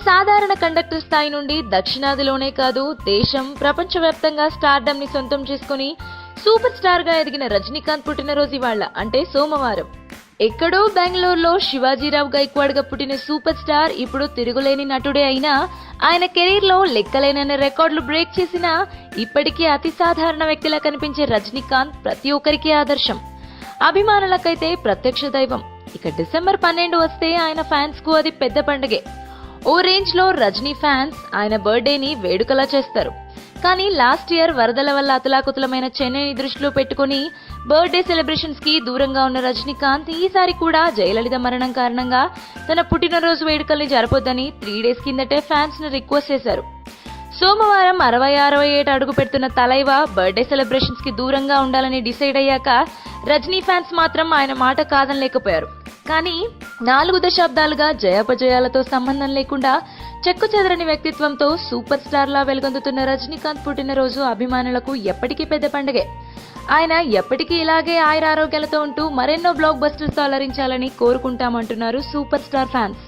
సాధారణ కండక్టర్ స్థాయి నుండి దక్షిణాదిలోనే కాదు దేశం ప్రపంచవ్యాప్తంగా స్టార్డమ్ ని సొంతం చేసుకుని సూపర్ స్టార్ గా ఎదిగిన రజనీకాంత్ పుట్టినరోజు ఇవాళ అంటే సోమవారం. ఎక్కడో బెంగళూరులో శివాజీరావు గైక్వాడ్ గా పుట్టిన సూపర్ స్టార్ ఇప్పుడు తిరుగులేని నటుడే అయినా ఆయన కెరీర్ లో లెక్కలేనన్ని రికార్డులు బ్రేక్ చేసినా ఇప్పటికీ అతి సాధారణ వ్యక్తిలా కనిపించే రజనీకాంత్ ప్రతి ఒక్కరికి ఆదర్శం, అభిమానులకైతే ప్రత్యక్ష దైవం. ఇక డిసెంబర్ 12 వస్తే ఆయన ఫ్యాన్స్ కు అది పెద్ద పండుగే. ఓ రేంజ్ లో రజనీ ఫ్యాన్స్ ఆయన బర్త్డేని వేడుకలా చేస్తారు. కానీ లాస్ట్ ఇయర్ వరదల వల్ల అతలాకుతలమైన చెన్నైని దృష్టిలో పెట్టుకుని బర్త్డే సెలబ్రేషన్స్ కి దూరంగా ఉన్న రజనీకాంత్ ఈసారి కూడా జయలలిత మరణం కారణంగా తన పుట్టినరోజు వేడుకల్ని జరపొద్దని 3 days కిందటే ఫ్యాన్స్ ని రిక్వెస్ట్ చేశారు. సోమవారం 60-67 అడుగు పెడుతున్న తలైవా బర్త్డే సెలబ్రేషన్స్ కి దూరంగా ఉండాలని డిసైడ్ అయ్యాక రజనీ ఫ్యాన్స్ మాత్రం ఆయన మాట కాదనలేకపోయారు. కానీ 4 దశాబ్దాలుగా జయాపజయాలతో సంబంధం లేకుండా చెక్కుచెదరని వ్యక్తిత్వంతో సూపర్ స్టార్ లా వెలుగొందుతున్న రజనీకాంత్ పుట్టినరోజు అభిమానులకు ఎప్పటికీ పెద్ద పండుగే. ఆయన ఎప్పటికీ ఇలాగే ఆయురారోగ్యాలతో ఉంటూ మరెన్నో బ్లాక్ బస్టర్స్ తో అలరించాలని కోరుకుంటామంటున్నారు సూపర్ స్టార్ ఫ్యాన్స్.